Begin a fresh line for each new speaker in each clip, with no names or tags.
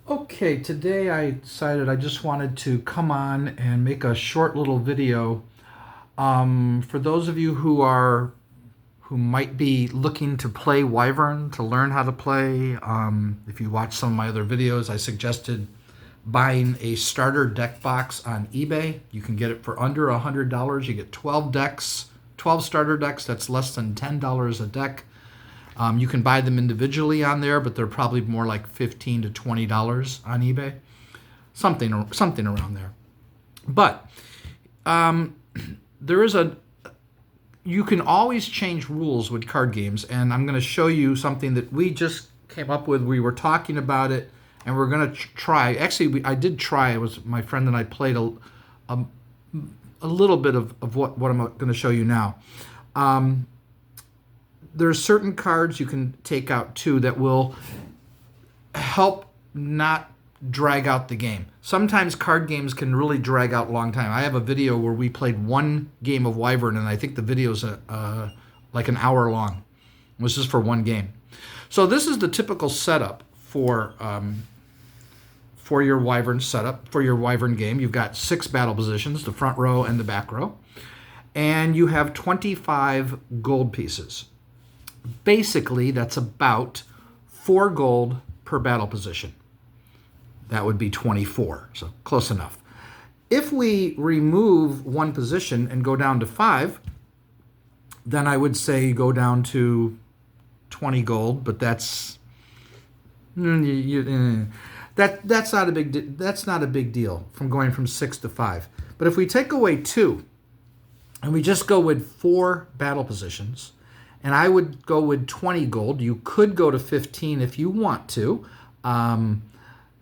Okay, today I decided I just wanted to come on and make a short little video. For those of you who might be looking to play Wyvern, to learn how to play, if you watch some of my other videos, I suggested buying a starter deck box on eBay. You can get it for under $100. You get 12 decks, 12 starter decks. That's less than $10 a deck. You can buy them individually on there, but they're probably more like $15 to $20 on eBay, something around there. But there is you can always change rules with card games, and I'm going to show you something that we just came up with. We were talking about it, and we're going to try. Actually, I did try. It was my friend and I played a little bit of what I'm going to show you now. There's certain cards you can take out too that will help not drag out the game. Sometimes card games can really drag out a long time. I have a video where we played one game of Wyvern, and I think the video's like an hour long. It was just for one game. So this is the typical setup for your Wyvern setup, for your Wyvern game. You've got 6 battle positions, the front row and the back row, and you have 25 gold pieces. Basically, that's about 4 gold per battle position. That would be 24, so close enough. If we remove one position and go down to 5, then I would say go down to 20 gold, but that's that's not a big deal from going from 6 to 5. But if we take away 2 and we just go with 4 battle positions, and I would go with 20 gold. You could go to 15 if you want to,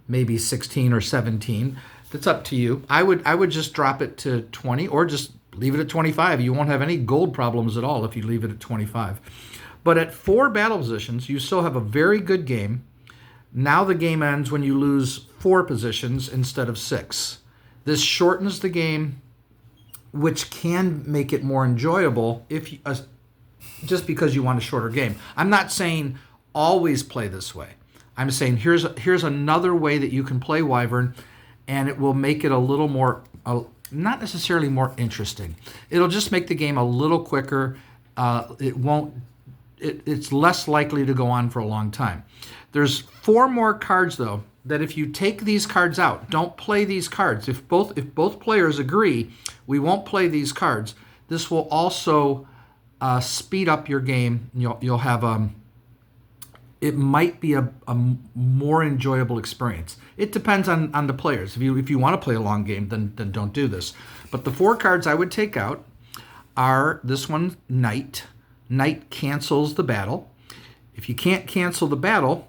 maybe 16 or 17. That's up to you. I would just drop it to 20 or just leave it at 25. You won't have any gold problems at all if you leave it at 25. But at 4 battle positions, you still have a very good game. Now the game ends when you lose 4 positions instead of 6. This shortens the game, which can make it more enjoyable if you, just because you want a shorter game. I'm not saying always play this way. I'm saying here's another way that you can play Wyvern, and it will make it a little more, not necessarily more interesting. It'll just make the game a little quicker. It's less likely to go on for a long time. There's 4 more cards though that if you take these cards out, don't play these cards. If both players agree, we won't play these cards. This will also speed up your game. You'll have it might be a more enjoyable experience. It depends on the players. If you want to play a long game, then don't do this. But the 4 cards I would take out are this one, Knight. Knight cancels the battle. If you can't cancel the battle,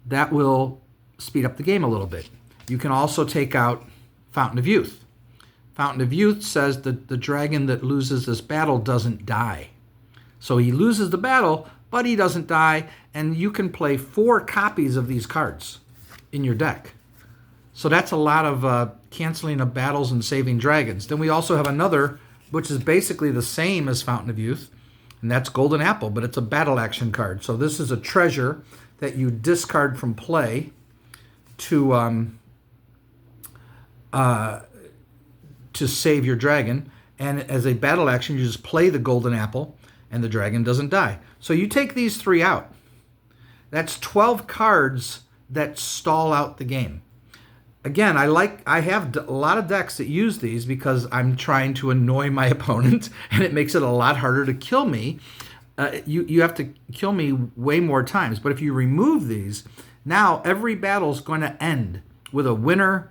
that will speed up the game a little bit. You can also take out Fountain of Youth. Fountain of Youth says that the dragon that loses this battle doesn't die. So he loses the battle, but he doesn't die, and you can play 4 copies of these cards in your deck. So that's a lot of canceling of battles and saving dragons. Then we also have another, which is basically the same as Fountain of Youth, and that's Golden Apple, but it's a battle action card. So this is a treasure that you discard from play to save your dragon, and as a battle action you just play the Golden Apple and the dragon doesn't die. So you take these 3 out. That's 12 cards that stall out the game. Again, I have a lot of decks that use these because I'm trying to annoy my opponent, and it makes it a lot harder to kill me. You have to kill me way more times. But if you remove these, now every battle is going to end with a winner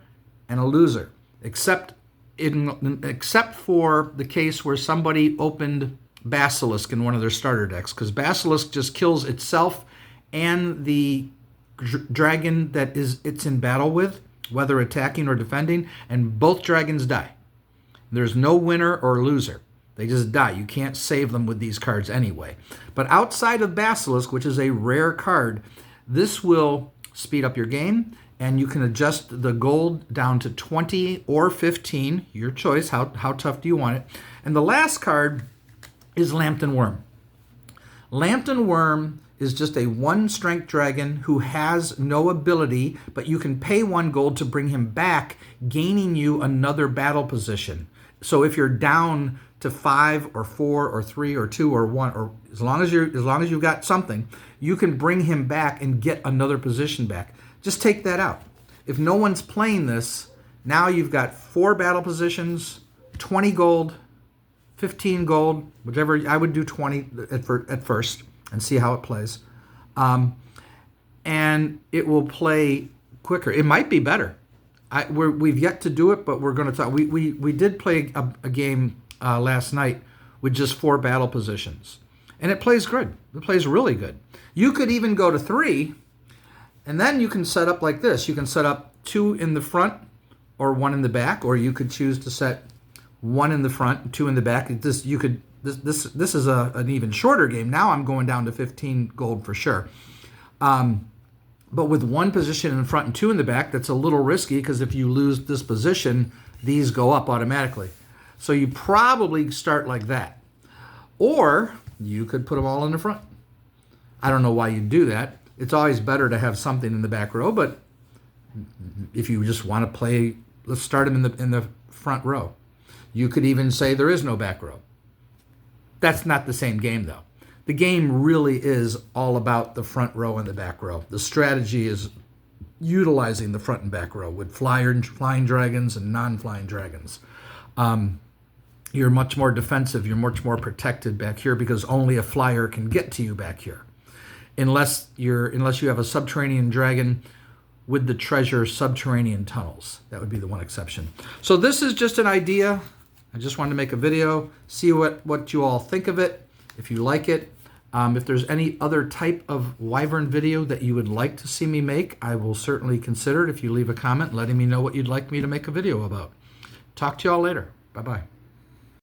and a loser, except for the case where somebody opened Basilisk in one of their starter decks, because Basilisk just kills itself and the dragon that it's in battle with, whether attacking or defending, and both dragons die. There's no winner or loser. They just die. You can't save them with these cards anyway. But outside of Basilisk, which is a rare card, this will speed up your game, and you can adjust the gold down to 20 or 15, your choice. How tough do you want it? And the last card is Lambton Worm. Lambton Worm is just a 1 strength dragon who has no ability, but you can pay 1 gold to bring him back, gaining you another battle position. So if you're down to 5 or 4 or 3 or 2 or 1, or as long as you've got something, you can bring him back and get another position back. Just take that out. If no one's playing this, now you've got 4 battle positions, 20 gold, 15 gold, whichever. I would do 20 at first and see how it plays. And it will play quicker. It might be better. We've yet to do it, but we're going to talk. We did play a game last night with just 4 battle positions. And it plays good. It plays really good. You could even go to 3, and then you can set up like this. You can set up 2 in the front or 1 in the back, or you could choose to set 1 in the front and 2 in the back. This is an even shorter game. Now I'm going down to 15 gold for sure. But with 1 position in front and 2 in the back, that's a little risky because if you lose this position, these go up automatically. So you probably start like that. Or you could put them all in the front. I don't know why you'd do that. It's always better to have something in the back row, but if you just want to play, let's start them in the front row. You could even say there is no back row. That's not the same game, though. The game really is all about the front row and the back row. The strategy is utilizing the front and back row with flying dragons and non-flying dragons. You're much more defensive. You're much more protected back here because only a flyer can get to you back here, unless you have a subterranean dragon with the treasure subterranean tunnels. That would be the one exception. So this is just an idea. I just wanted to make a video, see what you all think of it, if you like it. If there's any other type of Wyvern video that you would like to see me make, I will certainly consider it if you leave a comment letting me know what you'd like me to make a video about. Talk to you all later. Bye-bye.